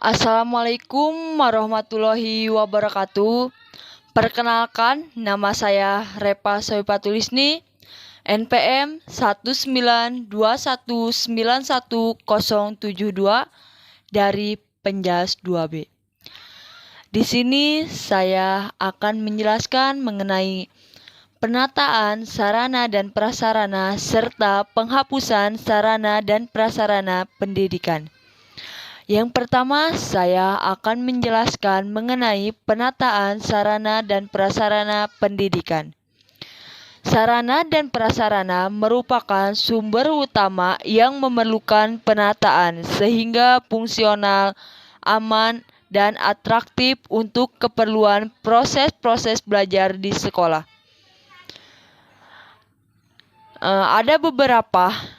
Assalamualaikum warahmatullahi wabarakatuh. Perkenalkan, nama saya Repa Soipatulisni, NPM 192191072 dari Penjas 2B. Di sini saya akan menjelaskan mengenai penataan sarana dan prasarana serta penghapusan sarana dan prasarana pendidikan. Yang pertama, saya akan menjelaskan mengenai penataan sarana dan prasarana pendidikan. Sarana dan prasarana merupakan sumber utama yang memerlukan penataan sehingga fungsional, aman, dan atraktif untuk keperluan proses-proses belajar di sekolah. Ada beberapa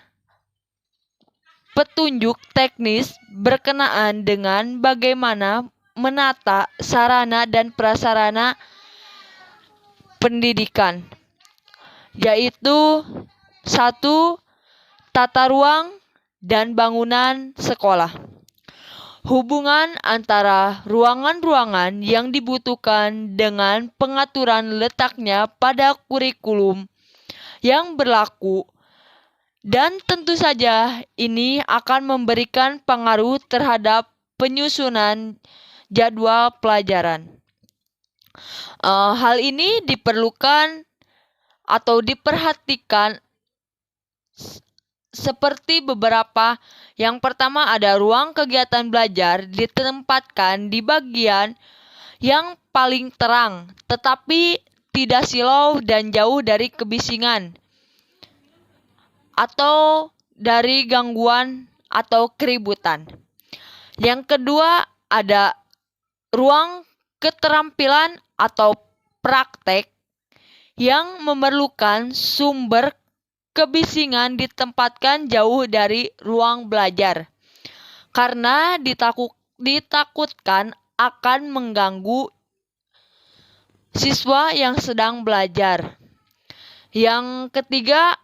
petunjuk teknis berkenaan dengan bagaimana menata sarana dan prasarana pendidikan, yaitu 1. Tata ruang dan bangunan sekolah. Hubungan antara ruangan-ruangan yang dibutuhkan dengan pengaturan letaknya pada kurikulum yang berlaku. Dan tentu saja ini akan memberikan pengaruh terhadap penyusunan jadwal pelajaran. Hal ini diperlukan atau diperhatikan seperti beberapa. Yang pertama, ada ruang kegiatan belajar ditempatkan di bagian yang paling terang, tetapi tidak silau dan jauh dari kebisingan atau dari gangguan atau keributan. Yang kedua, ada ruang keterampilan atau praktek yang memerlukan sumber kebisingan ditempatkan jauh dari ruang belajar karena ditakutkan akan mengganggu siswa yang sedang belajar. Yang ketiga,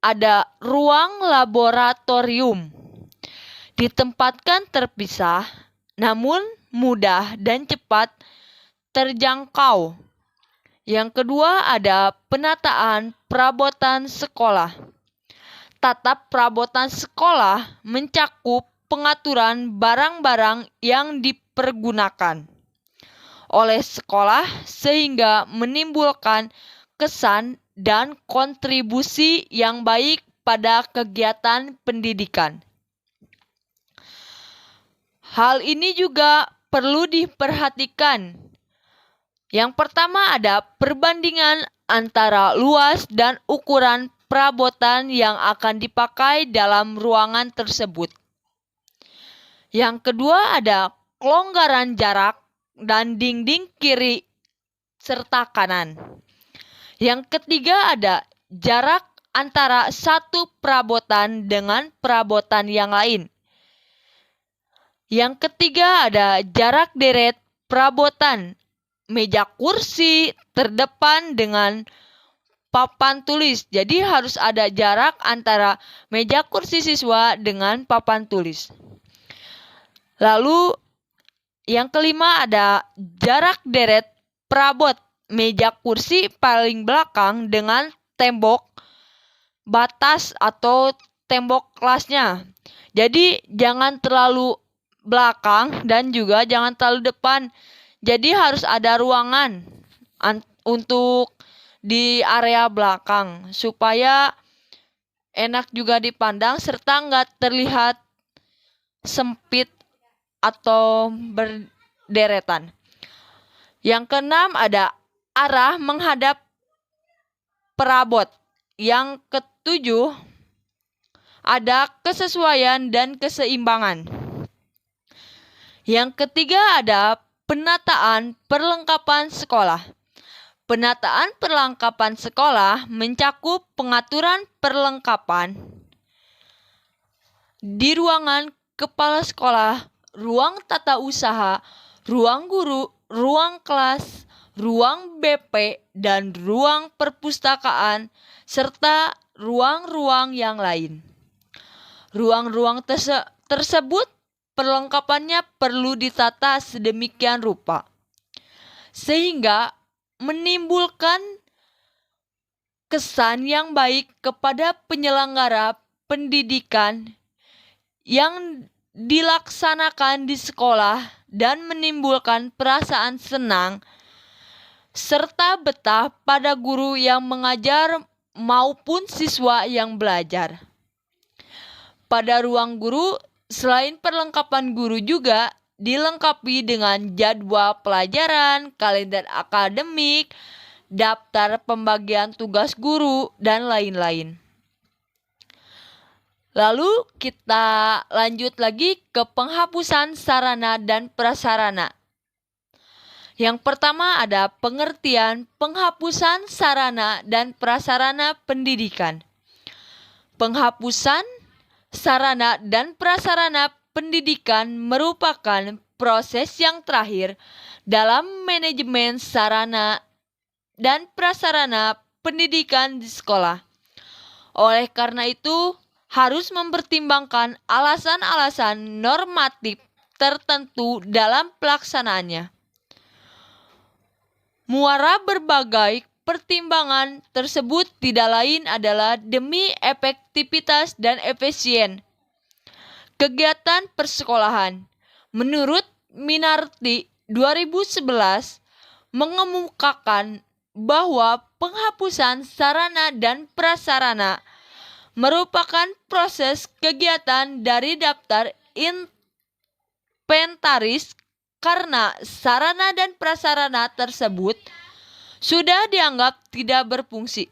ada ruang laboratorium. Ditempatkan terpisah, namun mudah dan cepat terjangkau. Yang kedua, ada penataan perabotan sekolah. Tata perabotan sekolah mencakup pengaturan barang-barang yang dipergunakan oleh sekolah sehingga menimbulkan kesan dan kontribusi yang baik pada kegiatan pendidikan. Hal ini juga perlu diperhatikan. Yang pertama, ada perbandingan antara luas dan ukuran perabotan yang akan dipakai dalam ruangan tersebut. Yang kedua, ada kelonggaran jarak dan dinding kiri serta kanan. Yang ketiga, ada jarak antara satu perabotan dengan perabotan yang lain. Yang ketiga, ada jarak deret perabotan meja kursi terdepan dengan papan tulis. Jadi harus ada jarak antara meja kursi siswa dengan papan tulis. Lalu yang kelima, ada jarak deret perabot meja kursi paling belakang dengan tembok batas atau tembok kelasnya. Jadi jangan terlalu belakang dan juga jangan terlalu depan. Jadi harus ada ruangan untuk di area belakang supaya enak juga dipandang serta nggak terlihat sempit atau berderetan. Yang keenam, ada arah menghadap perabot. Yang ketujuh, ada kesesuaian dan keseimbangan. Yang ketiga, ada penataan perlengkapan sekolah. Penataan perlengkapan sekolah mencakup pengaturan perlengkapan di ruangan kepala sekolah, ruang tata usaha, ruang guru, ruang kelas, ruang BP, dan ruang perpustakaan, serta ruang-ruang yang lain. Ruang-ruang tersebut perlengkapannya perlu ditata sedemikian rupa sehingga menimbulkan kesan yang baik kepada penyelenggara pendidikan yang dilaksanakan di sekolah dan menimbulkan perasaan senang serta betah pada guru yang mengajar maupun siswa yang belajar. Pada ruang guru, selain perlengkapan guru juga dilengkapi dengan jadwal pelajaran, kalender akademik, daftar pembagian tugas guru, dan lain-lain. Lalu kita lanjut lagi ke penghapusan sarana dan prasarana. Yang pertama ada pengertian penghapusan sarana dan prasarana pendidikan. Penghapusan sarana dan prasarana pendidikan merupakan proses yang terakhir dalam manajemen sarana dan prasarana pendidikan di sekolah. Oleh karena itu, harus mempertimbangkan alasan-alasan normatif tertentu dalam pelaksanaannya. Muara berbagai pertimbangan tersebut tidak lain adalah demi efektivitas dan efisien kegiatan persekolahan. Menurut Minarti 2011 mengemukakan bahwa penghapusan sarana dan prasarana merupakan proses kegiatan dari daftar inventaris karena sarana dan prasarana tersebut sudah dianggap tidak berfungsi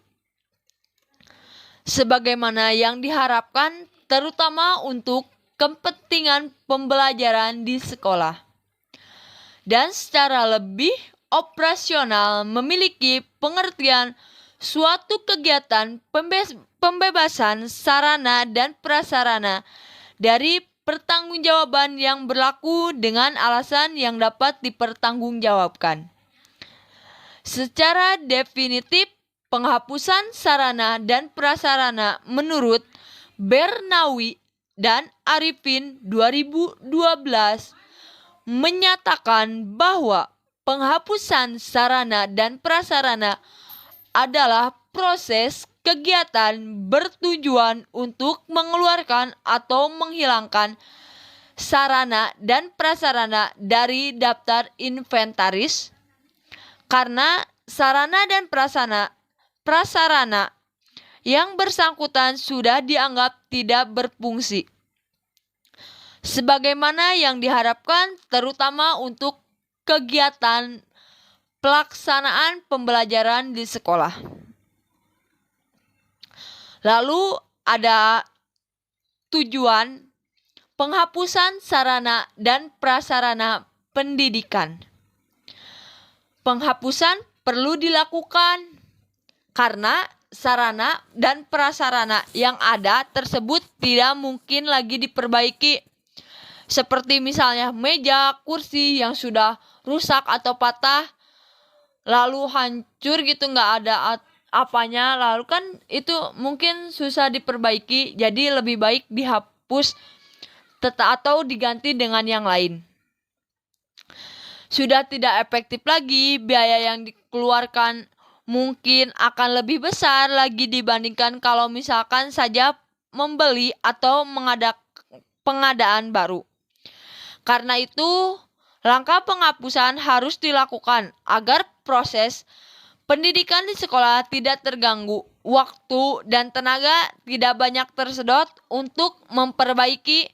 sebagaimana yang diharapkan, terutama untuk kepentingan pembelajaran di sekolah. Dan secara lebih operasional memiliki pengertian suatu kegiatan pembebasan sarana dan prasarana dari pertanggungjawaban yang berlaku dengan alasan yang dapat dipertanggungjawabkan. Secara definitif, penghapusan sarana dan prasarana menurut Bernawi dan Arifin 2012 menyatakan bahwa penghapusan sarana dan prasarana adalah proses kegiatan bertujuan untuk mengeluarkan atau menghilangkan sarana dan prasarana dari daftar inventaris karena sarana dan prasarana yang bersangkutan sudah dianggap tidak berfungsi sebagaimana yang diharapkan, terutama untuk kegiatan pelaksanaan pembelajaran di sekolah. Lalu ada tujuan penghapusan sarana dan prasarana pendidikan. Penghapusan perlu dilakukan karena sarana dan prasarana yang ada tersebut tidak mungkin lagi diperbaiki. Seperti misalnya meja, kursi yang sudah rusak atau patah, lalu hancur gitu, nggak ada apanya, lalu kan itu mungkin susah diperbaiki, jadi lebih baik dihapus atau diganti dengan yang lain. Sudah tidak efektif lagi, biaya yang dikeluarkan mungkin akan lebih besar lagi dibandingkan kalau misalkan saja membeli atau pengadaan baru. Karena itu, langkah penghapusan harus dilakukan agar proses pendidikan di sekolah tidak terganggu, waktu dan tenaga tidak banyak tersedot untuk memperbaiki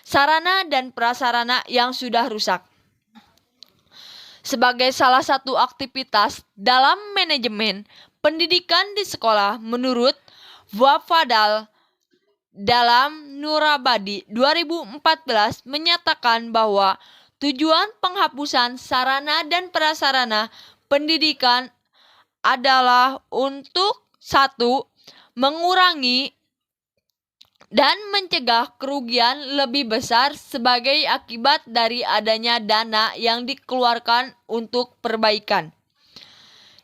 sarana dan prasarana yang sudah rusak. Sebagai salah satu aktivitas dalam manajemen pendidikan di sekolah menurut Wafadal dalam Nurabadi 2014 menyatakan bahwa tujuan penghapusan sarana dan prasarana pendidikan adalah untuk 1. Mengurangi dan mencegah kerugian lebih besar sebagai akibat dari adanya dana yang dikeluarkan untuk perbaikan.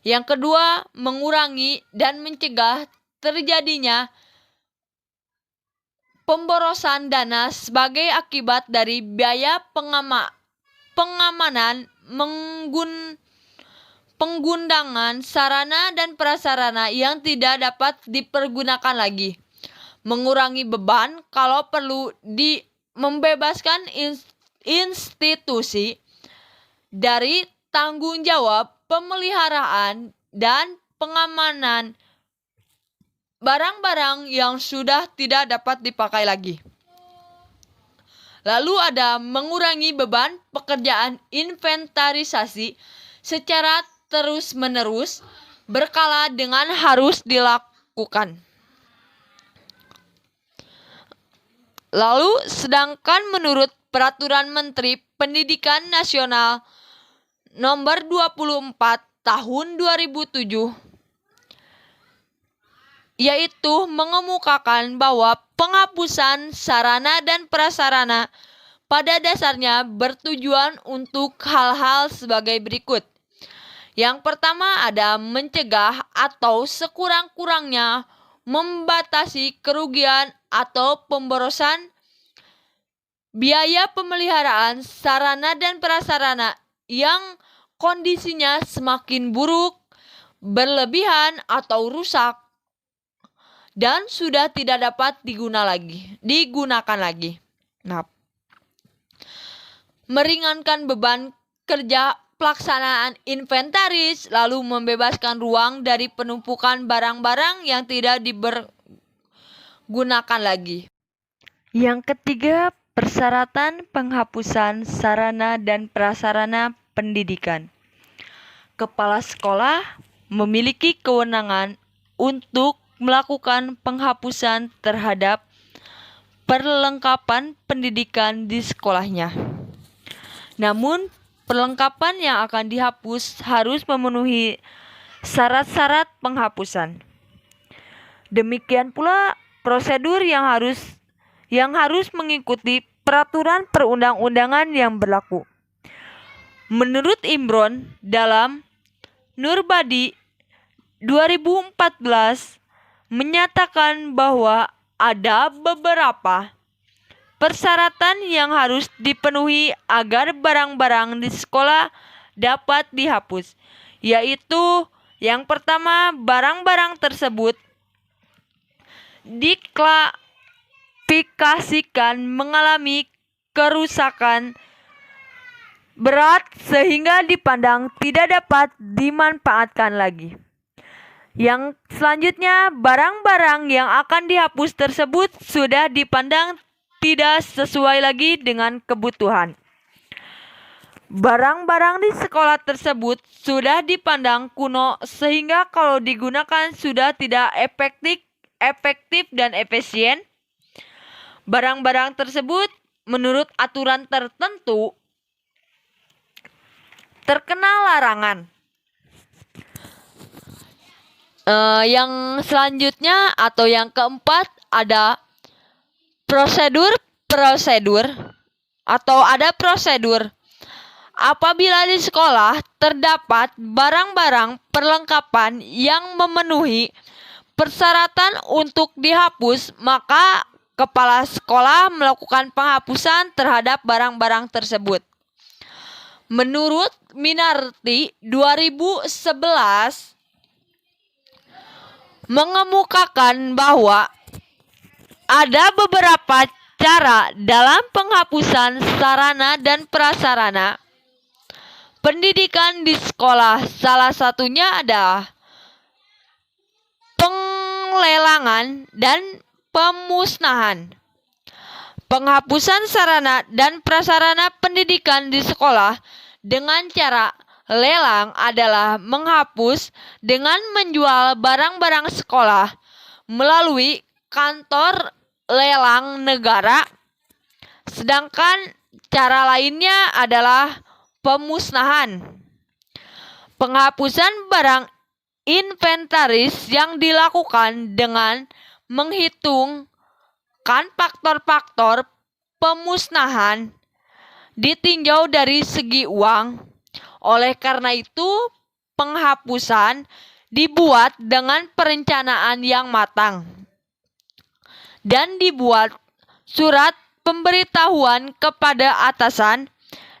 Yang kedua, mengurangi dan mencegah terjadinya pemborosan dana sebagai akibat dari biaya pengamanan penggunaan sarana dan prasarana yang tidak dapat dipergunakan lagi. Mengurangi beban kalau perlu membebaskan institusi dari tanggung jawab pemeliharaan dan pengamanan barang-barang yang sudah tidak dapat dipakai lagi. Lalu ada mengurangi beban pekerjaan inventarisasi secara terus-menerus berkala dengan harus dilakukan. Lalu sedangkan menurut Peraturan Menteri Pendidikan Nasional Nomor 24 Tahun 2007, yaitu mengemukakan bahwa penghapusan sarana dan prasarana pada dasarnya bertujuan untuk hal-hal sebagai berikut. Yang pertama ada mencegah atau sekurang-kurangnya membatasi kerugian atau pemborosan biaya pemeliharaan sarana dan prasarana yang kondisinya semakin buruk, berlebihan atau rusak dan sudah tidak dapat digunakan lagi. Nah, meringankan beban kerja pelaksanaan inventaris, lalu membebaskan ruang dari penumpukan barang-barang yang tidak dipergunakan lagi. Yang ketiga, persyaratan penghapusan sarana dan prasarana pendidikan. Kepala sekolah memiliki kewenangan untuk melakukan penghapusan terhadap perlengkapan pendidikan di sekolahnya. Namun, perlengkapan yang akan dihapus harus memenuhi syarat-syarat penghapusan. Demikian pula prosedur yang harus mengikuti peraturan perundang-undangan yang berlaku. Menurut Imron dalam Nurbadi 2014 menyatakan bahwa ada beberapa persyaratan yang harus dipenuhi agar barang-barang di sekolah dapat dihapus, yaitu yang pertama, barang-barang tersebut diklasifikasikan mengalami kerusakan berat sehingga dipandang tidak dapat dimanfaatkan lagi. Yang selanjutnya, barang-barang yang akan dihapus tersebut sudah dipandang tidak sesuai lagi dengan kebutuhan. Barang-barang di sekolah tersebut sudah dipandang kuno sehingga kalau digunakan sudah tidak efektif dan efisien. Barang-barang tersebut menurut aturan tertentu terkena larangan. Yang selanjutnya atau yang keempat ada prosedur apabila di sekolah terdapat barang-barang perlengkapan yang memenuhi persyaratan untuk dihapus, maka kepala sekolah melakukan penghapusan terhadap barang-barang tersebut. Menurut Minarti 2011 mengemukakan bahwa ada beberapa cara dalam penghapusan sarana dan prasarana pendidikan di sekolah. Salah satunya adalah penglelangan dan pemusnahan. Penghapusan sarana dan prasarana pendidikan di sekolah dengan cara lelang adalah menghapus dengan menjual barang-barang sekolah melalui kantor lelang negara. Sedangkan cara lainnya adalah pemusnahan. Penghapusan barang inventaris yang dilakukan dengan menghitungkan faktor-faktor pemusnahan ditinjau dari segi uang. Oleh karena itu, penghapusan dibuat dengan perencanaan yang matang dan dibuat surat pemberitahuan kepada atasan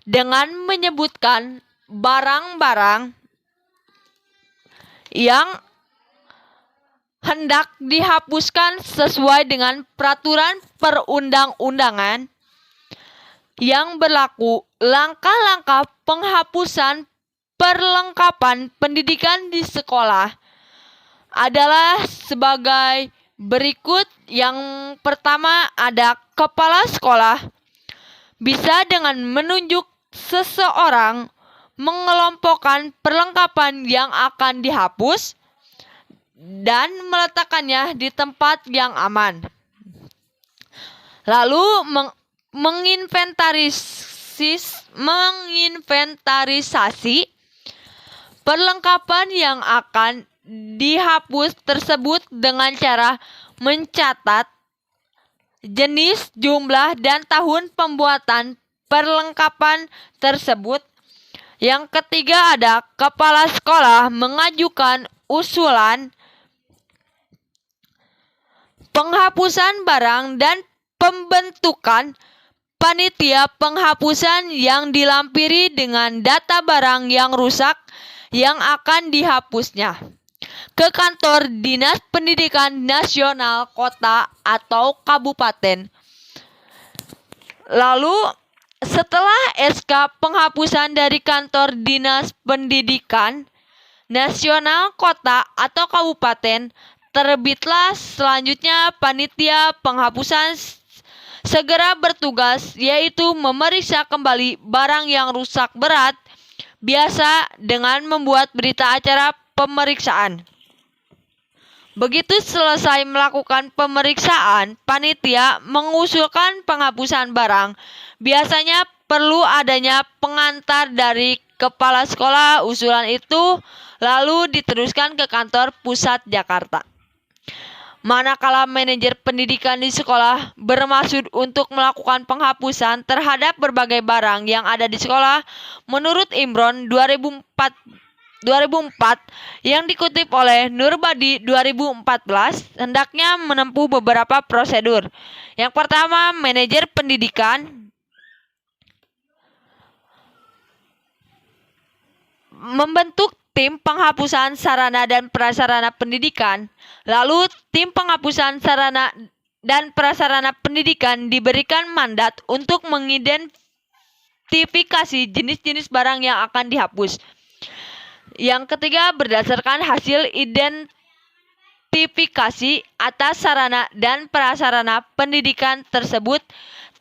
dengan menyebutkan barang-barang yang hendak dihapuskan sesuai dengan peraturan perundang-undangan yang berlaku. Langkah-langkah penghapusan perlengkapan pendidikan di sekolah adalah sebagai berikut. Yang pertama ada kepala sekolah bisa dengan menunjuk seseorang mengelompokkan perlengkapan yang akan dihapus dan meletakkannya di tempat yang aman. Lalu menginventarisasi perlengkapan yang akan dihapus tersebut dengan cara mencatat jenis, jumlah, dan tahun pembuatan perlengkapan tersebut. Yang ketiga ada kepala sekolah mengajukan usulan penghapusan barang dan pembentukan panitia penghapusan yang dilampiri dengan data barang yang rusak yang akan dihapusnya ke kantor Dinas Pendidikan Nasional Kota atau Kabupaten. Lalu setelah SK penghapusan dari kantor Dinas Pendidikan Nasional Kota atau Kabupaten, terbitlah selanjutnya panitia penghapusan segera bertugas, yaitu memeriksa kembali barang yang rusak berat, biasa dengan membuat berita acara pemeriksaan. Begitu selesai melakukan pemeriksaan, panitia mengusulkan penghapusan barang. Biasanya perlu adanya pengantar dari kepala sekolah. Usulan itu lalu diteruskan ke kantor pusat Jakarta. Manakala manajer pendidikan di sekolah bermaksud untuk melakukan penghapusan terhadap berbagai barang yang ada di sekolah, menurut Imron 2004 yang dikutip oleh Nurbadi 2014, hendaknya menempuh beberapa prosedur. Yang pertama, manajer pendidikan membentuk tim penghapusan sarana dan prasarana pendidikan. Lalu tim penghapusan sarana dan prasarana pendidikan diberikan mandat untuk mengidentifikasi jenis-jenis barang yang akan dihapus. Yang ketiga, berdasarkan hasil identifikasi atas sarana dan prasarana pendidikan tersebut,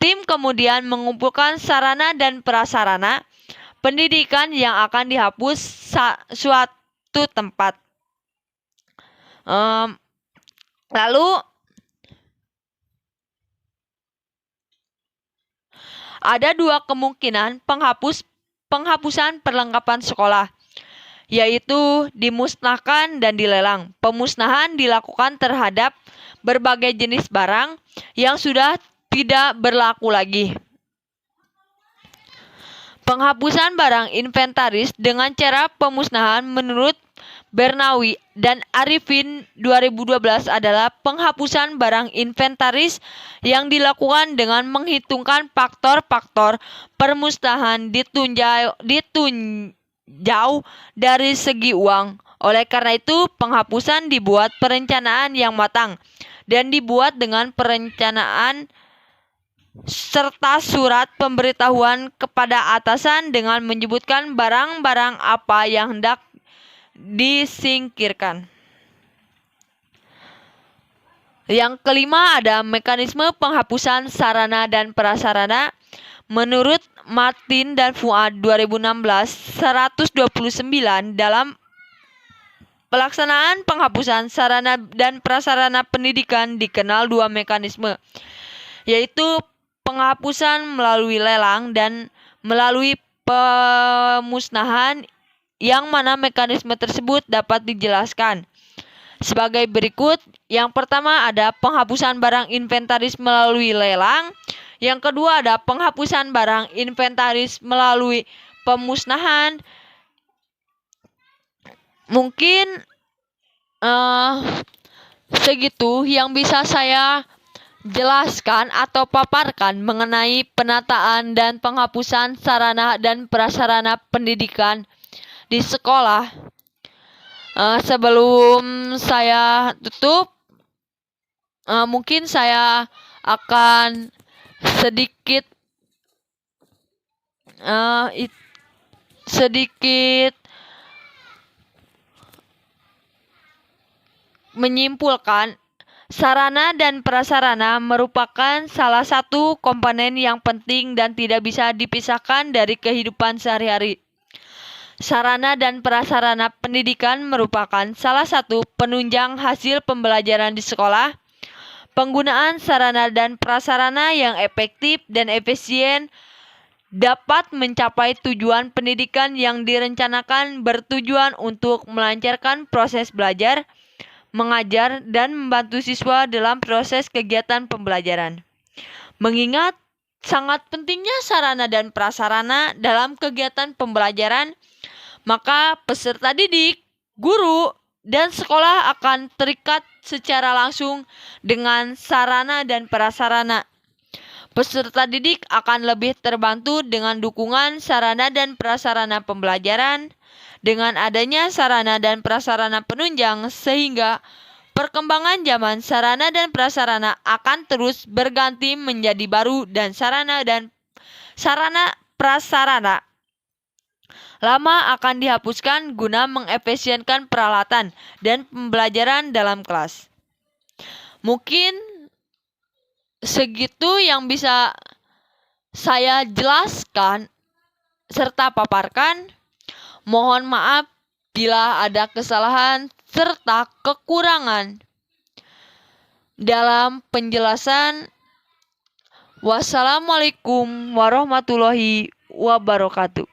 tim kemudian mengumpulkan sarana dan prasarana pendidikan yang akan dihapus suatu tempat. Lalu ada dua kemungkinan penghapusan perlengkapan sekolah, yaitu dimusnahkan dan dilelang. Pemusnahan dilakukan terhadap berbagai jenis barang yang sudah tidak berlaku lagi. Penghapusan barang inventaris dengan cara pemusnahan menurut Bernawi dan Arifin 2012 adalah penghapusan barang inventaris yang dilakukan dengan menghitungkan faktor-faktor permusnahan ditinjau dari segi uang. Oleh karena itu, penghapusan dibuat perencanaan yang matang dan dibuat dengan perencanaan serta surat pemberitahuan kepada atasan dengan menyebutkan barang-barang apa yang hendak disingkirkan. Yang kelima ada mekanisme penghapusan sarana dan prasarana. Menurut Martin dan Fuad 2016 129, dalam pelaksanaan penghapusan sarana dan prasarana pendidikan dikenal dua mekanisme, yaitu penghapusan melalui lelang dan melalui pemusnahan, yang mana mekanisme tersebut dapat dijelaskan sebagai berikut. Yang pertama ada penghapusan barang inventaris melalui lelang. Yang kedua ada penghapusan barang inventaris melalui pemusnahan. Mungkin segitu yang bisa saya jelaskan atau paparkan mengenai penataan dan penghapusan sarana dan prasarana pendidikan di sekolah. Sebelum saya tutup, mungkin saya akan sedikit menyimpulkan. Sarana dan prasarana merupakan salah satu komponen yang penting dan tidak bisa dipisahkan dari kehidupan sehari-hari. Sarana dan prasarana pendidikan merupakan salah satu penunjang hasil pembelajaran di sekolah. Penggunaan sarana dan prasarana yang efektif dan efisien dapat mencapai tujuan pendidikan yang direncanakan, bertujuan untuk melancarkan proses belajar, mengajar, dan membantu siswa dalam proses kegiatan pembelajaran. Mengingat sangat pentingnya sarana dan prasarana dalam kegiatan pembelajaran, maka peserta didik, guru, dan sekolah akan terikat secara langsung dengan sarana dan prasarana. Peserta didik akan lebih terbantu dengan dukungan sarana dan prasarana pembelajaran. Dengan adanya sarana dan prasarana penunjang, sehingga perkembangan zaman sarana dan prasarana akan terus berganti menjadi baru dan sarana prasarana lama akan dihapuskan guna mengefisienkan peralatan dan pembelajaran dalam kelas. Mungkin segitu yang bisa saya jelaskan serta paparkan. Mohon maaf bila ada kesalahan serta kekurangan dalam penjelasan. Wassalamualaikum warahmatullahi wabarakatuh.